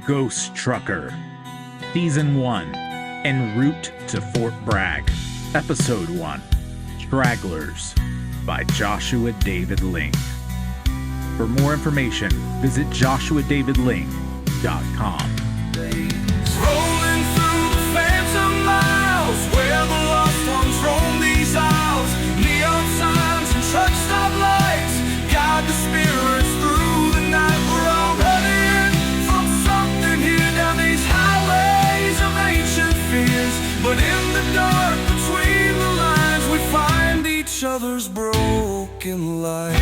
Ghost Trucker, Season 1, En route to Fort Bragg, Episode 1, Stragglers, by Joshua David Ling. For more information, visit joshuadavidling.com. Rolling through the phantom miles, where the lost ones roam these aisles. Neon signs and truck stop lights guide the spirits through the night. We're all running from something here down these highways of ancient fears. But in the dark between the lines, we find each other's broken light.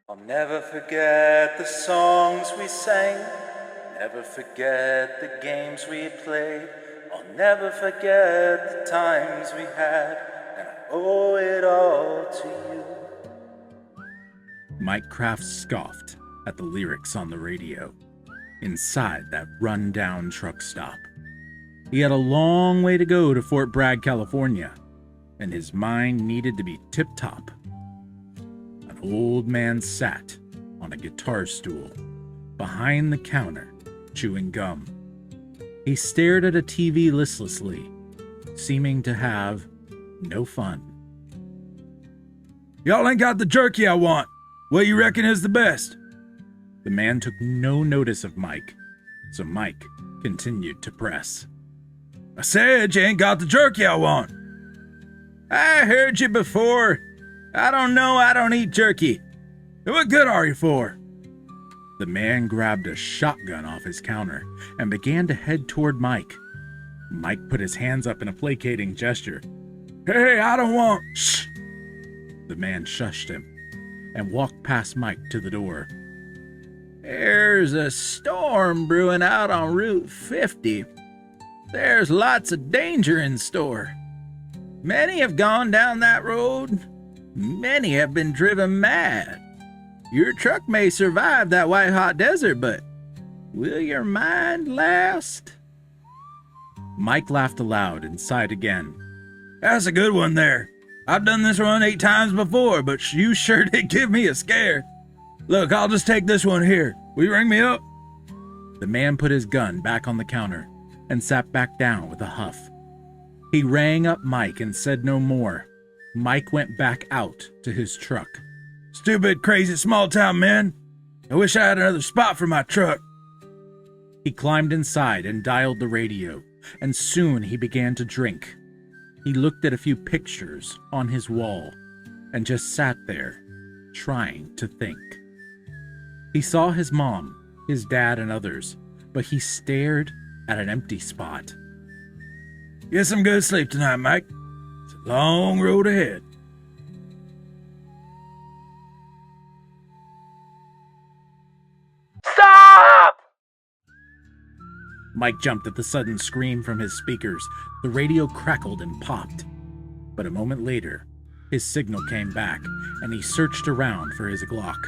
I'll never forget the songs we sang, never forget the games we played. I'll never forget the times we had, and I owe it all to you. Mike Kraft scoffed at the lyrics on the radio inside that run-down truck stop. He had a long way to go to Fort Bragg, California, and his mind needed to be tip-top. An old man sat on a guitar stool behind the counter, chewing gum. He stared at a TV listlessly, seeming to have no fun. Y'all ain't got the jerky I want. What you reckon is the best? The man took no notice of Mike, so Mike continued to press. I said you ain't got the jerky I want. I heard you before. I don't know, I don't eat jerky. What good are you for? The man grabbed a shotgun off his counter and began to head toward Mike. Mike put his hands up in a placating gesture. Hey, I don't want... Shh! The man shushed him and walked past Mike to the door. There's a storm brewing out on Route 50. There's lots of danger in store. Many have gone down that road. Many have been driven mad. Your truck may survive that white-hot desert, but will your mind last? Mike laughed aloud and sighed again. That's a good one there. I've done this run 8 times before, but you sure did give me a scare. Look, I'll just take this one here. Will you ring me up? The man put his gun back on the counter and sat back down with a huff. He rang up Mike and said no more. Mike went back out to his truck. Stupid, crazy small-town man. I wish I had another spot for my truck. He climbed inside and dialed the radio, and soon he began to drink. He looked at a few pictures on his wall and just sat there, trying to think. He saw his mom, his dad, and others, but he stared at an empty spot. Get some good sleep tonight, Mike. It's a long road ahead. Stop! Mike jumped at the sudden scream from his speakers. The radio crackled and popped. But a moment later, his signal came back, and he searched around for his Glock.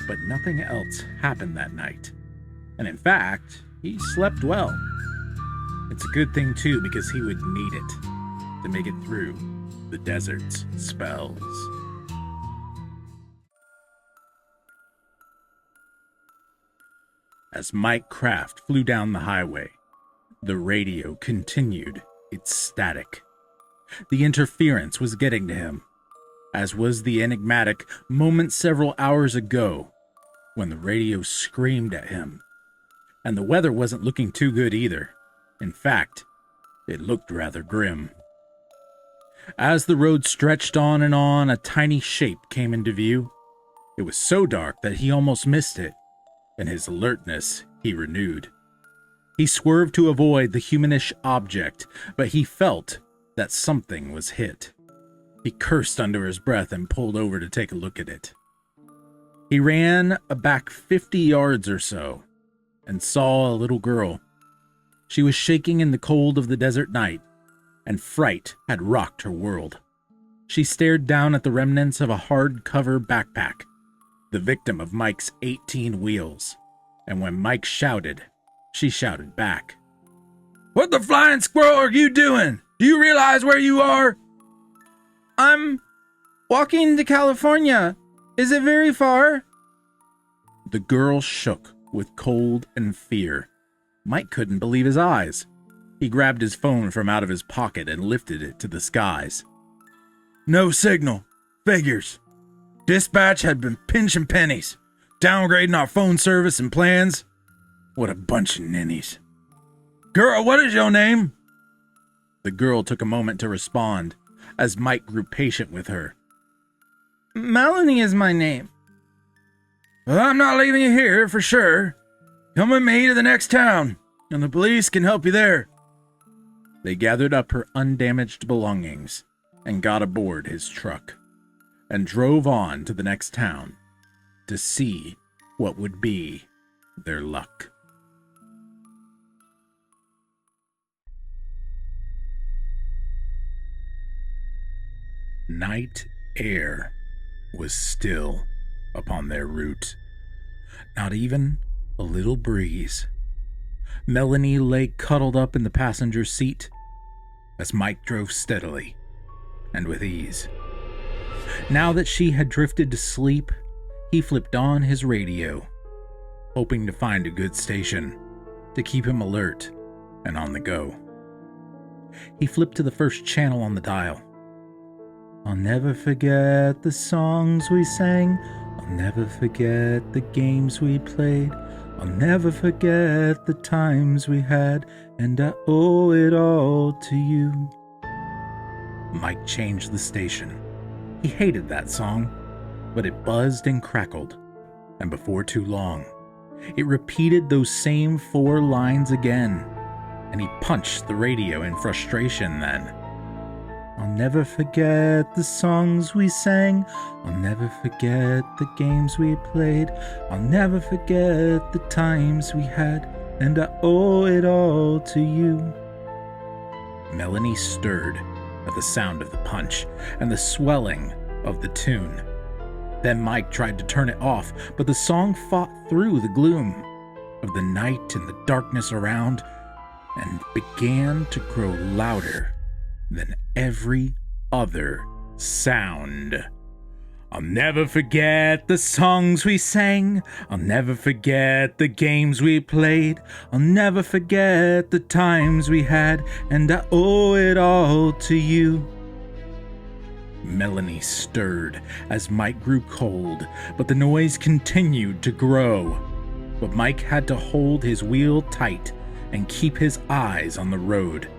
But nothing else happened that night. And in fact, he slept well. It's a good thing, too, because he would need it to make it through the desert's spells. As Mike Kraft flew down the highway, the radio continued its static. The interference was getting to him, as was the enigmatic moment several hours ago when the radio screamed at him. And the weather wasn't looking too good either. In fact, it looked rather grim. As the road stretched on and on, a tiny shape came into view. It was so dark that he almost missed it, and his alertness he renewed. He swerved to avoid the humanish object, but he felt that something was hit. He cursed under his breath and pulled over to take a look at it. He ran back 50 yards or so and saw a little girl. She was shaking in the cold of the desert night, and fright had rocked her world. She stared down at the remnants of a hardcover backpack, the victim of Mike's 18 wheels, and when Mike shouted, she shouted back. What the flying squirrel are you doing? Do you realize where you are? I'm Walking to California. Is it very far? The girl shook with cold and fear. Mike couldn't believe his eyes. He grabbed his phone from out of his pocket and lifted it to the skies. No signal. Figures. Dispatch had been pinching pennies, downgrading our phone service and plans. What a bunch of ninnies. Girl, what is your name? The girl took a moment to respond as Mike grew patient with her. Melanie is my name. Well, I'm not leaving you here for sure. Come with me to the next town, and the police can help you there. They gathered up her undamaged belongings and got aboard his truck and drove on to the next town to see what would be their luck. Night air was still upon their route. Not even a little breeze. Melanie lay cuddled up in the passenger seat as Mike drove steadily and with ease. Now that she had drifted to sleep, he flipped on his radio, hoping to find a good station to keep him alert and on the go. He flipped to the first channel on the dial. I'll never forget the songs we sang. I'll never forget the games we played. I'll never forget the times we had, and I owe it all to you. Mike changed the station. He hated that song, but it buzzed and crackled, and before too long, it repeated those same 4 lines again, and he punched the radio in frustration then. I'll never forget the songs we sang. I'll never forget the games we played. I'll never forget the times we had, and I owe it all to you. Melanie stirred at the sound of the punch and the swelling of the tune. Then Mike tried to turn it off, but the song fought through the gloom of the night and the darkness around and began to grow louder than every other sound. I'll never forget the songs we sang. I'll never forget the games we played. I'll never forget the times we had, and I owe it all to you. Melanie stirred as Mike grew cold, but the noise continued to grow. But Mike had to hold his wheel tight and keep his eyes on the road.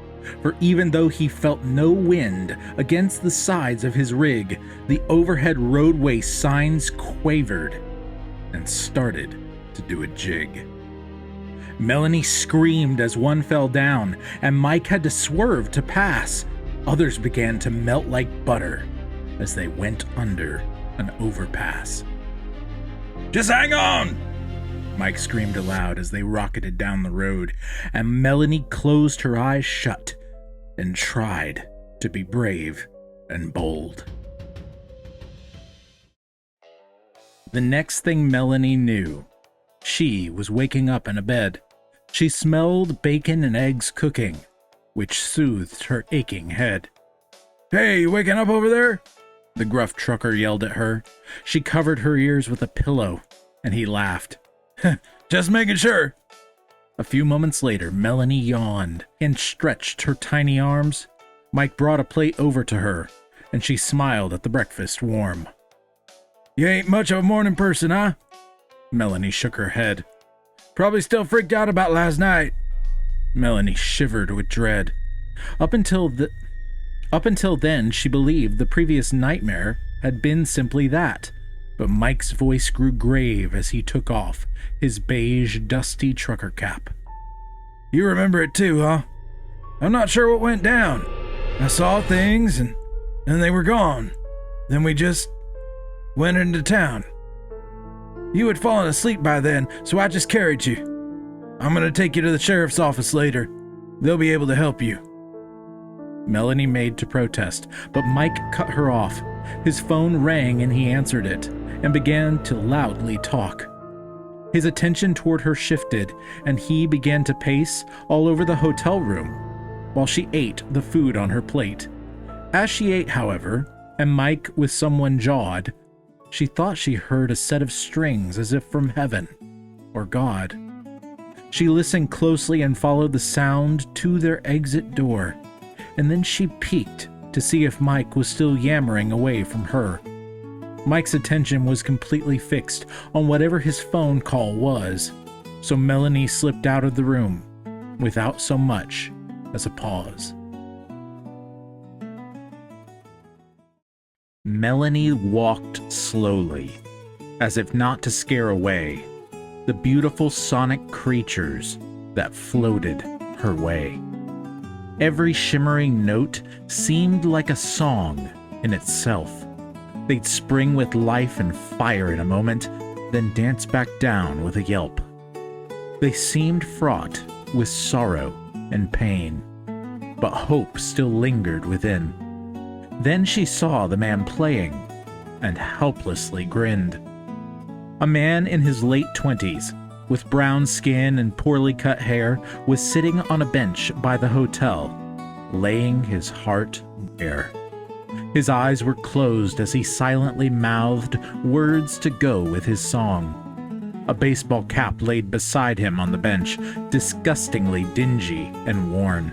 For even though he felt no wind against the sides of his rig, the overhead roadway signs quavered and started to do a jig. Melanie screamed as one fell down, and Mike had to swerve to pass. Others began to melt like butter as they went under an overpass. Just hang on! Mike screamed aloud as they rocketed down the road, and Melanie closed her eyes shut and tried to be brave and bold. The next thing Melanie knew, she was waking up in a bed. She smelled bacon and eggs cooking, which soothed her aching head. Hey, you waking up over there? The gruff trucker yelled at her. She covered her ears with a pillow, and he laughed. Just making sure. A few moments later, Melanie yawned and stretched her tiny arms. Mike brought a plate over to her, and she smiled at the breakfast warm. You ain't much of a morning person, huh? Melanie shook her head. Probably still freaked out about last night. Melanie shivered with dread. Up until then, she believed the previous nightmare had been simply that. But Mike's voice grew grave as he took off his beige, dusty trucker cap. You remember it too, huh? I'm not sure what went down. I saw things and then they were gone. Then we just went into town. You had fallen asleep by then, so I just carried you. I'm gonna take you to the sheriff's office later. They'll be able to help you. Melanie made to protest, but Mike cut her off. His phone rang and he answered it and began to loudly talk. His attention toward her shifted, and he began to pace all over the hotel room while she ate the food on her plate. As she ate, however, and Mike with someone jawed. She thought she heard a set of strings as if from heaven or God. She listened closely and followed the sound to their exit door, and then she peeked to see if Mike was still yammering away from her. Mike's attention was completely fixed on whatever his phone call was, so Melanie slipped out of the room without so much as a pause. Melanie walked slowly, as if not to scare away the beautiful sonic creatures that floated her way. Every shimmering note seemed like a song in itself. They'd spring with life and fire in a moment, then dance back down with a yelp. They seemed fraught with sorrow and pain, but hope still lingered within. Then she saw the man playing and helplessly grinned. A man in his late 20s, with brown skin and poorly cut hair, was sitting on a bench by the hotel, laying his heart bare. His eyes were closed as he silently mouthed words to go with his song. A baseball cap laid beside him on the bench, disgustingly dingy and worn.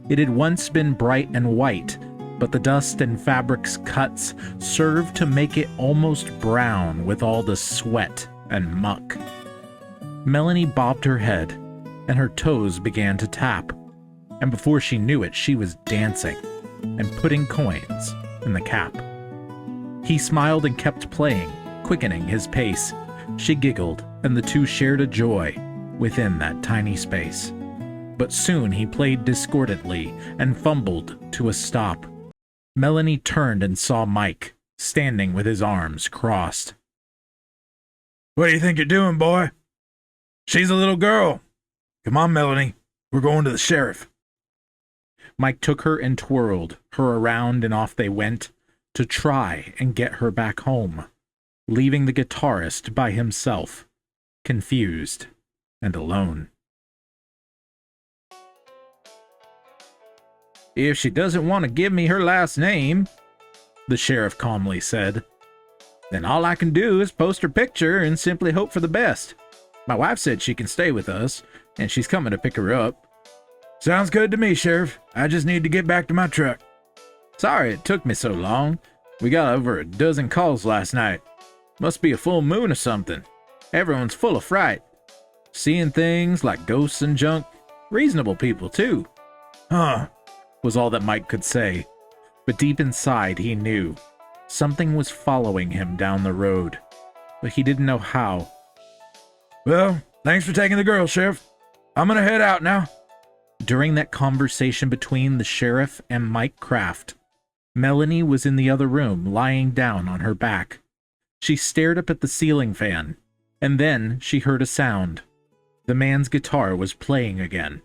It had once been bright and white, but the dust and fabric's cuts served to make it almost brown with all the sweat and muck. Melanie bobbed her head, and her toes began to tap, and before she knew it, she was dancing and putting coins in the cap. He smiled and kept playing, quickening his pace. She giggled, and the two shared a joy within that tiny space. But soon he played discordantly and fumbled to a stop. Melanie turned and saw Mike, standing with his arms crossed. What do you think you're doing, boy? She's a little girl. Come on, Melanie. We're going to the sheriff. Mike took her and twirled her around, and off they went to try and get her back home, leaving the guitarist by himself, confused and alone. "If she doesn't want to give me her last name," the sheriff calmly said, "then all I can do is post her picture and simply hope for the best. My wife said she can stay with us, and she's coming to pick her up." Sounds good to me, Sheriff. I just need to get back to my truck. "Sorry it took me so long. We got over a dozen calls last night. Must be a full moon or something. Everyone's full of fright. Seeing things like ghosts and junk. Reasonable people, too." Huh, was all that Mike could say. But deep inside, he knew something was following him down the road, but he didn't know how. Well, thanks for taking the girl, Sheriff. I'm gonna head out now. During that conversation between the sheriff and Mike Kraft, Melanie was in the other room, lying down on her back. She stared up at the ceiling fan, and then she heard a sound. The man's guitar was playing again,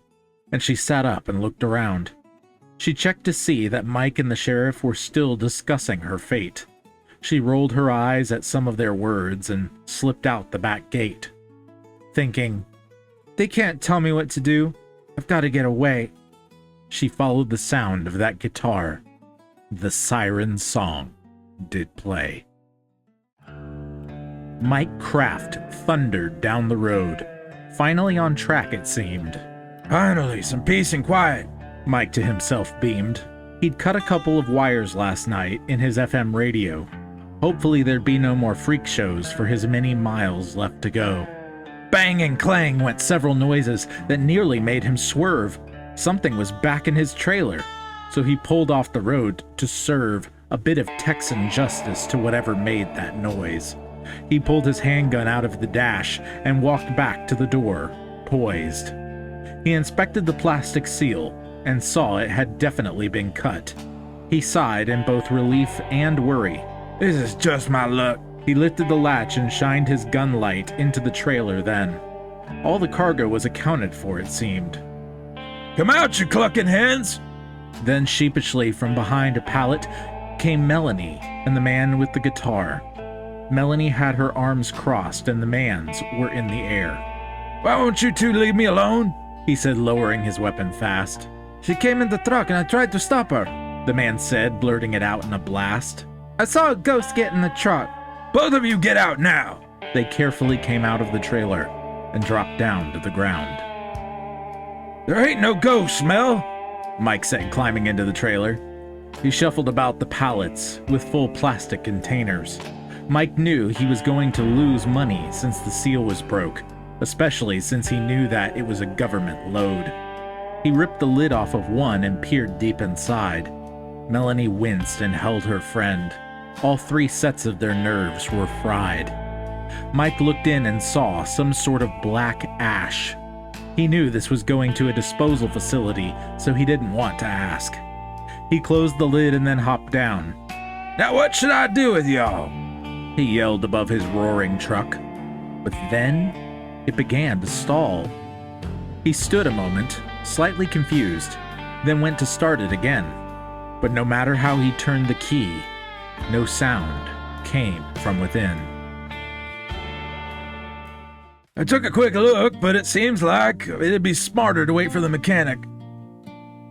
and she sat up and looked around. She checked to see that Mike and the sheriff were still discussing her fate. She rolled her eyes at some of their words and slipped out the back gate, thinking, "They can't tell me what to do. I've got to get away." She followed the sound of that guitar. The siren song did play. Mike Kraft thundered down the road, finally on track it seemed. Finally, some peace and quiet. Mike to himself beamed. He'd cut a couple of wires last night in his FM radio. Hopefully there'd be no more freak shows for his many miles left to go. Bang and clang went several noises that nearly made him swerve. Something was back in his trailer, so he pulled off the road to serve a bit of Texan justice to whatever made that noise. He pulled his handgun out of the dash and walked back to the door, poised. He inspected the plastic seal and saw it had definitely been cut. He sighed in both relief and worry. This is just my luck. He lifted the latch and shined his gun light into the trailer then. All the cargo was accounted for, it seemed. Come out, you clucking hens! Then sheepishly from behind a pallet came Melanie and the man with the guitar. Melanie had her arms crossed and the man's were in the air. Why won't you two leave me alone? He said, lowering his weapon fast. She came in the truck and I tried to stop her. the man said, blurting it out in a blast. I saw a ghost get in the truck. Both of you get out now! They carefully came out of the trailer and dropped down to the ground. There ain't no ghost, Mel, Mike said, climbing into the trailer. He shuffled about the pallets with full plastic containers. Mike knew he was going to lose money since the seal was broke, especially since he knew that it was a government load. He ripped the lid off of one and peered deep inside. Melanie winced and held her friend. All 3 sets of their nerves were fried. Mike looked in and saw some sort of black ash. He knew this was going to a disposal facility, so he didn't want to ask. He closed the lid and then hopped down. Now what should I do with y'all? He yelled above his roaring truck. But then, it began to stall. He stood a moment, slightly confused, then went to start it again. But no matter how he turned the key, no sound came from within. I took a quick look, but it seems like it'd be smarter to wait for the mechanic.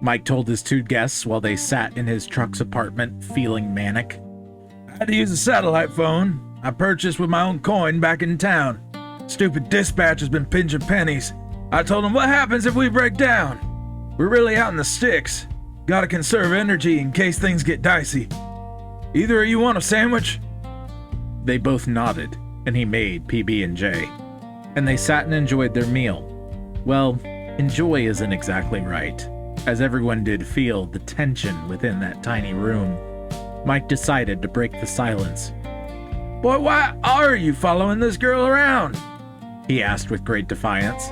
Mike told his 2 guests while they sat in his truck's apartment, feeling manic. I had to use a satellite phone I purchased with my own coin back in town. Stupid dispatch has been pinching pennies. I told him, what happens if we break down? We're really out in the sticks. Gotta conserve energy in case things get dicey. Either of you want a sandwich? They both nodded, and he made PB&J. And they sat and enjoyed their meal. Well, enjoy isn't exactly right, as everyone did feel the tension within that tiny room. Mike decided to break the silence. Boy, why are you following this girl around? He asked with great defiance.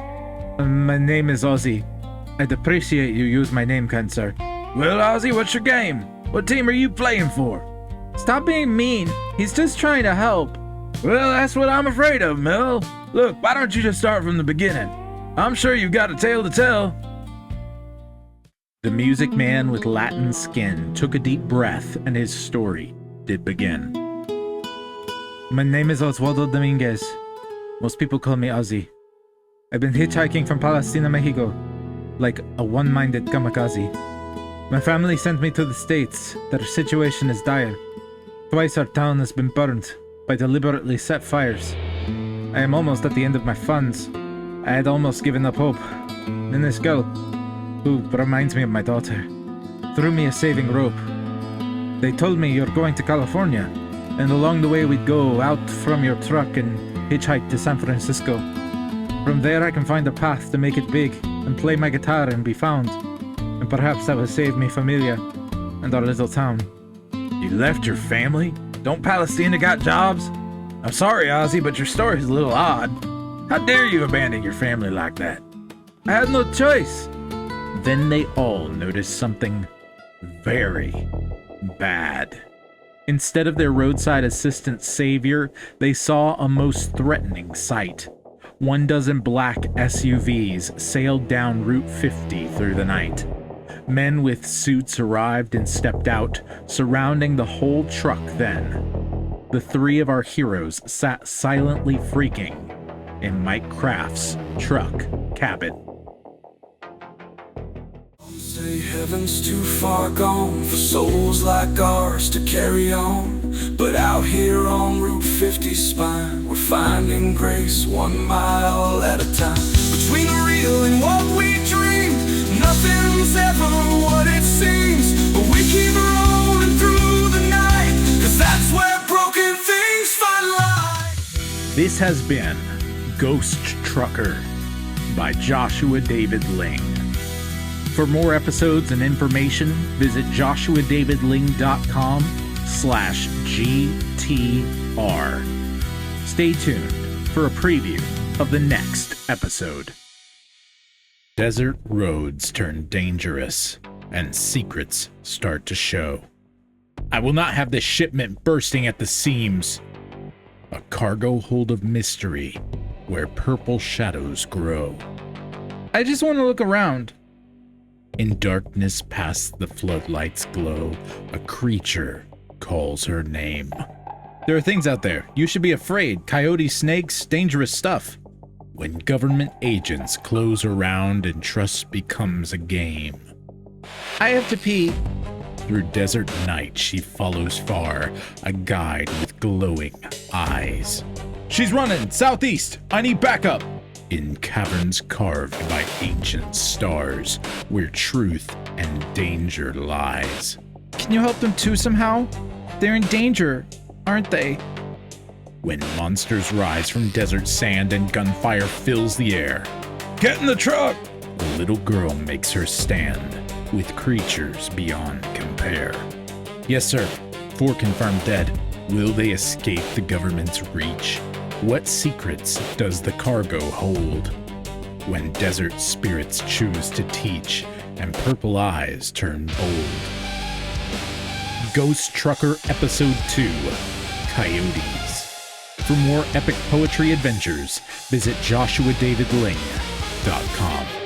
My name is Ozzie. I'd appreciate you use my name, kind sir. Well, Ozzie, what's your game? What team are you playing for? Stop being mean. He's just trying to help. Well, that's what I'm afraid of, Mel. Look, why don't you just start from the beginning? I'm sure you've got a tale to tell. The music man with Latin skin took a deep breath, and his story did begin. My name is Oswaldo Dominguez. Most people call me Ozzie. I've been hitchhiking from Palestina, Mexico, like a one-minded kamikaze. My family sent me to the States. Their situation is dire. Twice our town has been burned by deliberately set fires. I am almost at the end of my funds. I had almost given up hope. Then this girl, who reminds me of my daughter, threw me a saving rope. They told me you're going to California, and along the way we'd go out from your truck and hitchhike to San Francisco. From there I can find a path to make it big and play my guitar and be found. And perhaps that will save me familia and our little town. You left your family? Don't Palestina got jobs? I'm sorry, Ozzie, but your story's a little odd. How dare you abandon your family like that? I had no choice. Then they all noticed something very bad. Instead of their roadside assistant savior, they saw a most threatening sight. 12 black SUVs sailed down Route 50 through the night. Men with suits arrived and stepped out, surrounding the whole truck then. The 3 of our heroes sat silently freaking in Mike Kraft's truck cabin. Say heaven's too far gone for souls like ours to carry on. But out here on Route 50 spine, we're finding grace 1 mile at a time. Between the real and what we dream, nothing's ever what it seems. But we keep rolling through the night, 'cause that's where broken things find light. This has been Ghost Trucker by Joshua David Ling. For more episodes and information, visit joshuadavidling.com/GTR. Stay tuned for a preview of the next episode. Desert roads turn dangerous, and secrets start to show. I will not have this shipment bursting at the seams. A cargo hold of mystery where purple shadows grow. I just want to look around. In darkness past the floodlights glow, a creature calls her name. There are things out there. You should be afraid. Coyotes, snakes, dangerous stuff. When government agents close around and trust becomes a game. I have to pee. Through desert night she follows far, a guide with glowing eyes. She's running southeast. I need backup. In caverns carved by ancient stars, where truth and danger lies. Can you help them too somehow? They're in danger, aren't they? When monsters rise from desert sand and gunfire fills the air, Get in the truck. the little girl makes her stand with creatures beyond compare. Yes, sir. 4 confirmed dead. Will they escape the government's reach? What secrets does the cargo hold? When desert spirits choose to teach and purple eyes turn bold. Ghost Trucker Episode 2, Coyotes. For more epic poetry adventures, visit joshuadavidling.com.